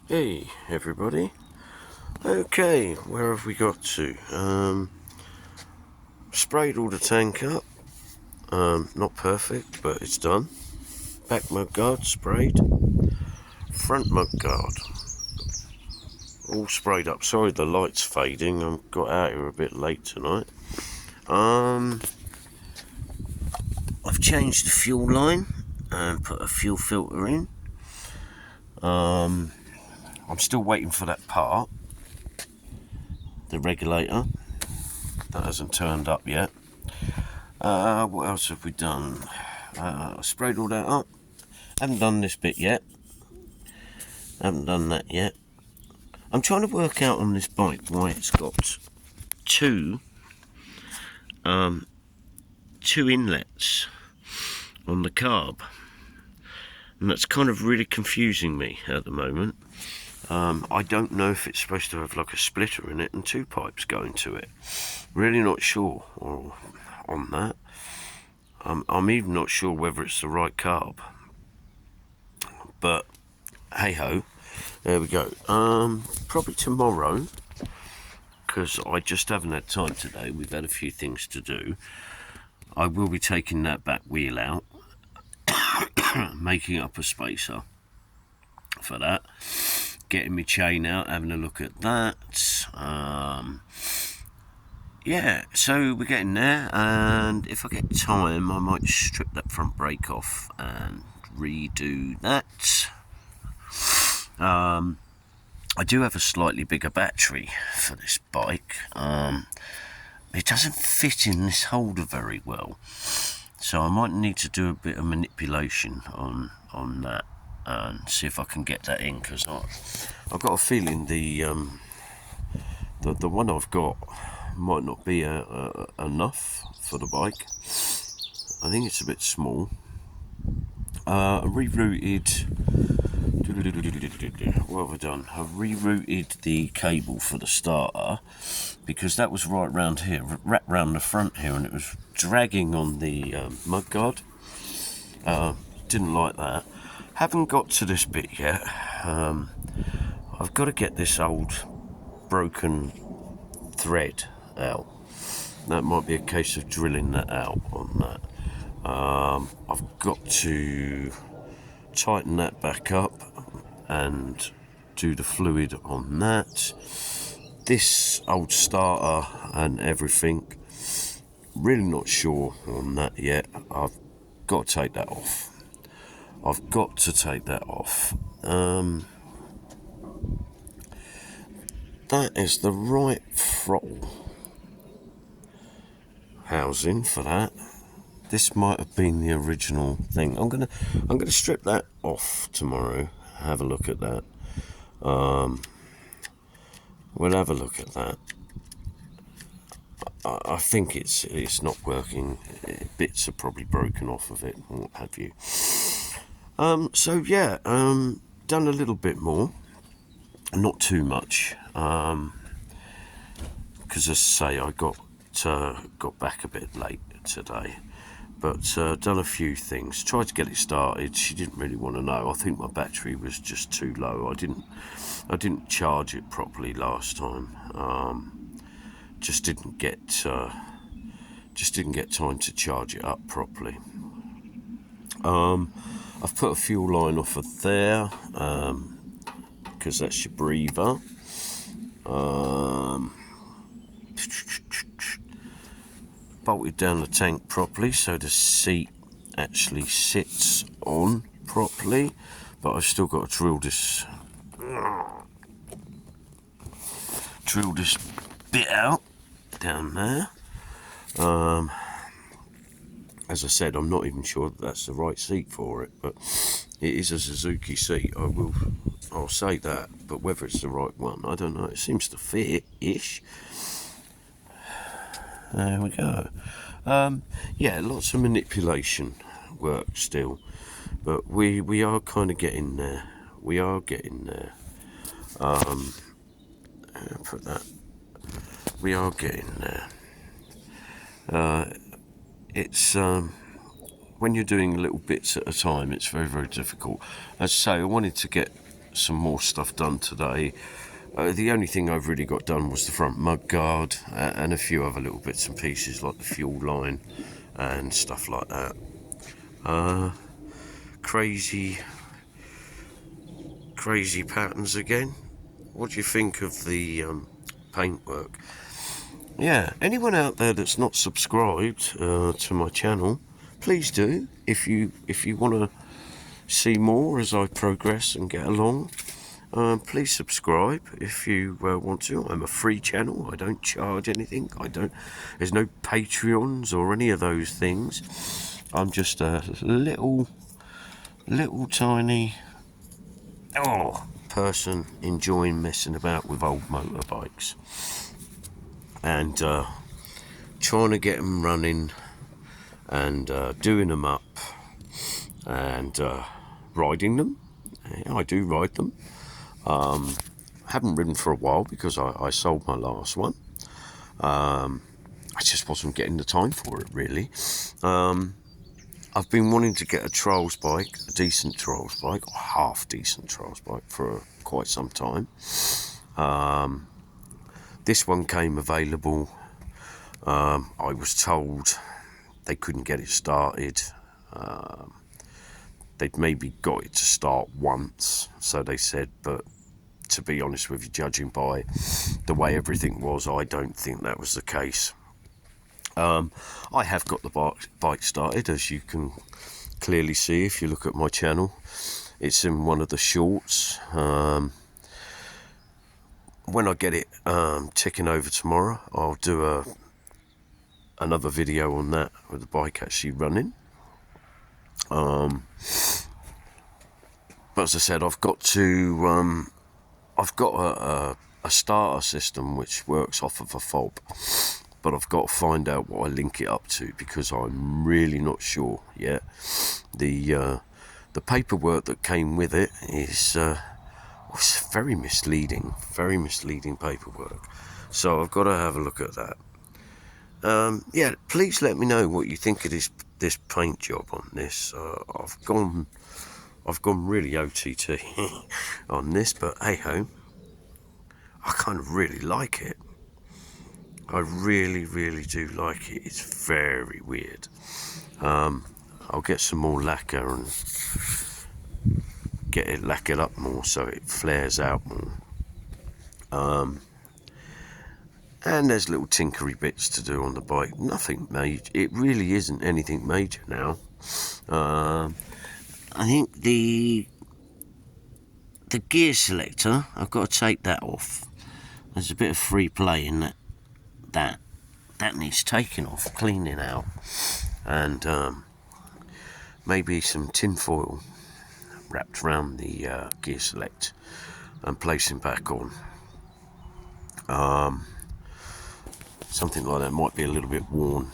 Hey everybody. Okay, where have we got to? Sprayed all the tank up. Not perfect, but it's done. Back mudguard sprayed. Front mudguard all sprayed up. Sorry the light's fading. I got out here a bit late tonight. I've changed the fuel line and put a fuel filter in. I'm still waiting for that part. The regulator. That hasn't turned up yet. What else have we done? I sprayed all that up. Haven't done this bit yet. Haven't done that yet. I'm trying to work out on this bike why it's got two inlets on the carb, and that's kind of really confusing me at the moment. I don't know if it's supposed to have like a splitter in it and two pipes going to it. Really not sure on that. I'm even not sure whether it's the right carb, but hey ho, there we go. Probably tomorrow, because I just haven't had time today. We've had a few things to do. I will be taking that back wheel out, making up a spacer for that, getting my chain out, having a look at that. Yeah, so we're getting there, and if I get time I might strip that front brake off and redo that. I do have a slightly bigger battery for this bike. It doesn't fit in this holder very well, so I might need to do a bit of manipulation on that and see if I can get that in, because I've got a feeling the one I've got might not be enough for the bike. I think it's a bit small. Rerouted. What have I done? I've rerouted the cable for the starter, because that was right round here, wrapped round the front here, and it was dragging on the mudguard. Didn't like that. Haven't got to this bit yet. I've got to get this old broken thread out. That might be a case of drilling that out on that. I've got to tighten that back up and do the fluid on that. This old starter and everything, really not sure on that yet. I've got to take that off. That is the right throttle housing for that. This might have been the original thing. I'm gonna strip that off tomorrow. Have a look at that. We'll have a look at that. I think it's not working. Bits are probably broken off of it, or what have you. So yeah, done a little bit more, not too much, because as I say, I got back a bit late today, but done a few things. Tried to get it started. She didn't really want to know. I think my battery was just too low. I didn't charge it properly last time. Just didn't get time to charge it up properly. I've put a fuel line off of there, because that's your breather. Bolted down the tank properly so the seat actually sits on properly, but I've still got to drill this bit out down there. As I said, I'm not even sure that that's the right seat for it, but it is a Suzuki seat. I'll say that, but whether it's the right one, I don't know. It seems to fit-ish. There we go. Yeah, lots of manipulation work still, but we are kind of getting there. We are getting there. Put that. We are getting there. It's when you're doing little bits at a time, it's very, very difficult. As I say, I wanted to get some more stuff done today. The only thing I've really got done was the front mud guard and a few other little bits and pieces like the fuel line and stuff like that. Crazy patterns again. What do you think of the paintwork? Yeah, anyone out there that's not subscribed to my channel, please do. If you want to see more as I progress and get along, please subscribe if you want to. I'm a free channel. I don't charge anything. There's no Patreons or any of those things. I'm just a little tiny person enjoying messing about with old motorbikes and trying to get them running and doing them up and riding them. I do ride them. Haven't ridden for a while because I sold my last one. I just wasn't getting the time for it, really. I've been wanting to get a trials bike, a decent trials bike, or half decent trials bike for quite some time. This one came available. I was told they couldn't get it started. They'd maybe got it to start once, so they said, but to be honest with you, judging by the way everything was, I don't think that was the case. I have got the bike started, as you can clearly see if you look at my channel. It's in one of the shorts. When I get it ticking over tomorrow, I'll do another video on that with the bike actually running. But as I said, I've got a starter system which works off of a fob, but I've got to find out what I link it up to because I'm really not sure yet. The paperwork that came with it was very misleading paperwork. So I've got to have a look at that. Yeah, please let me know what you think of this paint job on this. I've gone really OTT on this, but hey ho, I kind of really like it. I really do like it. It's very weird. I'll get some more lacquer and get it lacquered up more so it flares out more. And there's little tinkery bits to do on the bike. Nothing major. It really isn't anything major now. I think the gear selector, I've got to take that off. There's a bit of free play in that needs taking off, cleaning out, and maybe some tin foil wrapped around the gear select and placing back on. Something like that might be a little bit worn,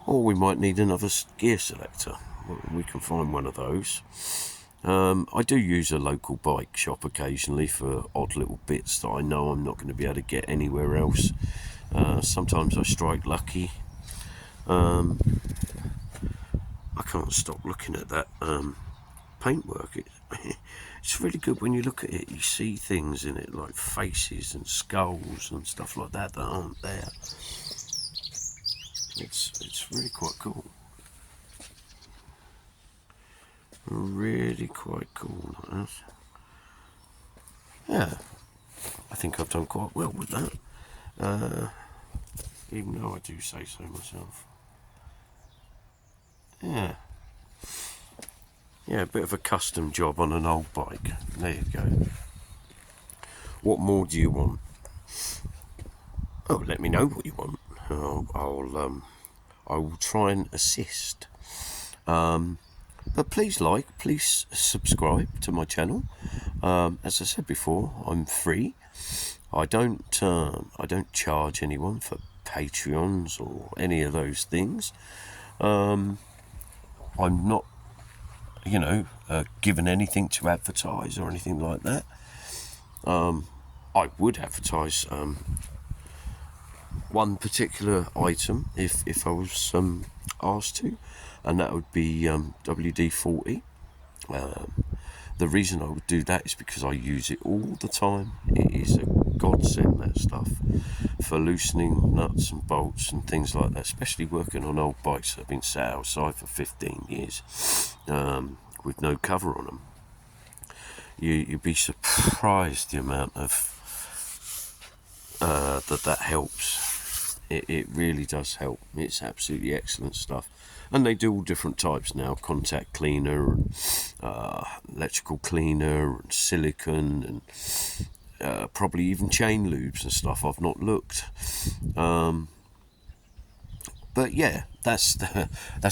or we might need another gear selector. We can find one of those. I do use a local bike shop occasionally for odd little bits that I know I'm not going to be able to get anywhere else. Sometimes I strike lucky. I can't stop looking at that paintwork. It's really good when you look at it. You see things in it like faces and skulls and stuff like that aren't there. It's really quite cool. Really quite cool like that. Yeah, I think I've done quite well with that. Even though I do say so myself. Yeah, a bit of a custom job on an old bike. There you go. What more do you want? Oh, let me know what you want. I will try and assist. But please subscribe to my channel. As I said before, I'm free. I don't charge anyone for Patreons or any of those things. I'm not, given anything to advertise or anything like that. I would advertise one particular item if I was asked to, and that would be WD-40. The reason I would do that is because I use it all the time. It is a godsend, that stuff, for loosening nuts and bolts and things like that, especially working on old bikes that have been sat outside for 15 years with no cover on them. You'd be surprised the amount of that helps. It really does help. It's absolutely excellent stuff. And they do all different types now: contact cleaner, and electrical cleaner, and silicone, and probably even chain lubes and stuff. I've not looked. But yeah, that's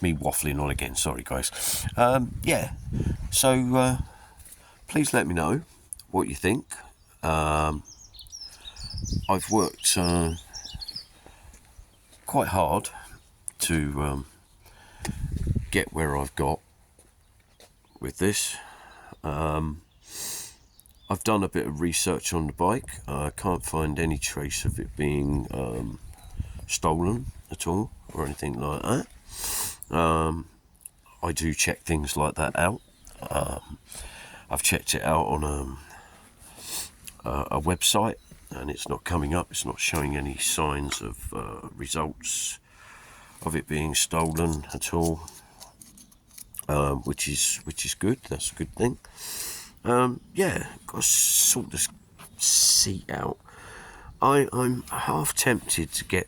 me waffling on again. Sorry, guys. Yeah, so please let me know what you think. I've worked quite hard to get where I've got with this. I've done a bit of research on the bike. I can't find any trace of it being stolen at all or anything like that. I do check things like that out. I've checked it out on a website, and it's not coming up. It's not showing any signs of results of it being stolen at all, which is good. That's a good thing. Yeah, got to sort this seat out. I'm half tempted to get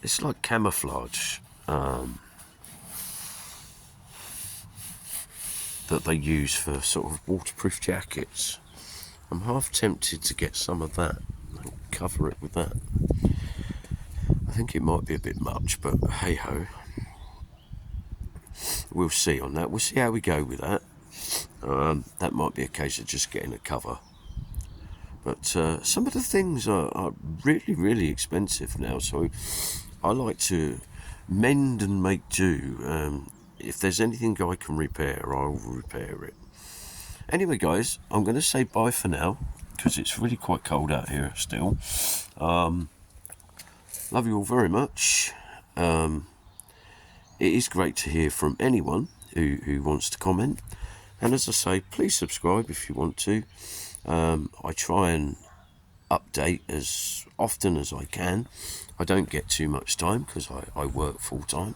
it's like camouflage that they use for sort of waterproof jackets. I'm half tempted to get some of that and cover it with that. I think it might be a bit much, but hey ho. We'll see on that. We'll see how we go with that. That might be a case of just getting a cover. But some of the things are really, really expensive now, so I like to mend and make do. If there's anything I can repair, I'll repair it. Anyway, guys, I'm going to say bye for now, because it's really quite cold out here still. Love you all very much. It is great to hear from anyone who wants to comment. And as I say, please subscribe if you want to. I try and update as often as I can. I don't get too much time because I work full time.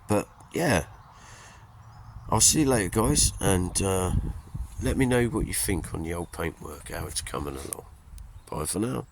But yeah, I'll see you later, guys, and let me know what you think on the old paintwork, how it's coming along. Bye for now.